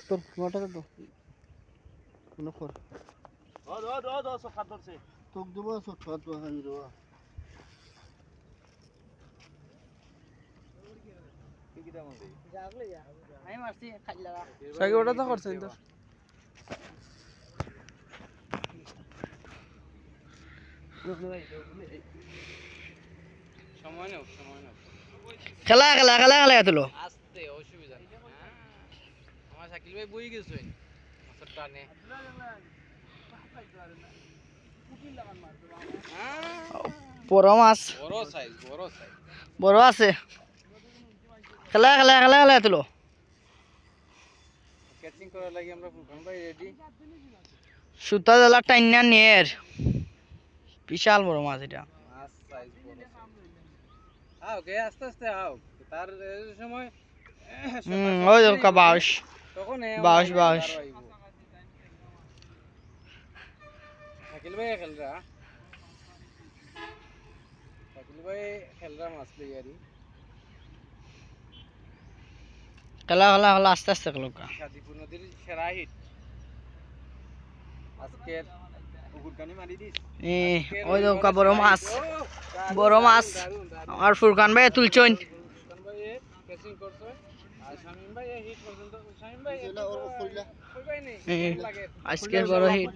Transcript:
তোর মোটর তো কোন ফর ও সফাত ধরছে তোক দেব ছোট হাত বাহাই রে কি কি দাম আছে যাগলে যা আমি মারছি খাইলা সাইকে ওটা তো করছেন তো সময় নাও খেলা খেলা খেলা খেলা তুলো আস্তে অসুবিধা নেই আমার শাকিল ভাই বই গেছেন মাছের টানে বড় মাছ বড় সাইজ বড় আছে খেলা খেলা খেলা খেলা তুলো ক্যাচিং করার লাগি আমরা ফুরকান ভাই রেডি সুতা জ্বালা টাইনা নিয়ের বিশাল বড় মাছ এটা মাছ সাইজ বড় আও কে আস্তে আস্তে আও তার সময় ওই দেখো বাস তখন বাস বাস শাকিল ভাই খেলরা শাকিল ভাই খেলরা মাছ প্লেয়ারই খেলা খেলা খেলা আস্তে আস্তে খেলো শাদিপুর নদীর সেরা হিট আজকের পুকুরকানি মারি দিস ওই দেখো বড় মাছ বড় মাছ আর ফুরকান ভাই তুলছন ফুরকান ভাই ক্যাচিং করছে আর শামিম ভাই হিট পর্যন্ত শামিম ভাই ওর কইলা কই ভাই নেই লাগে আজকের বড় হিট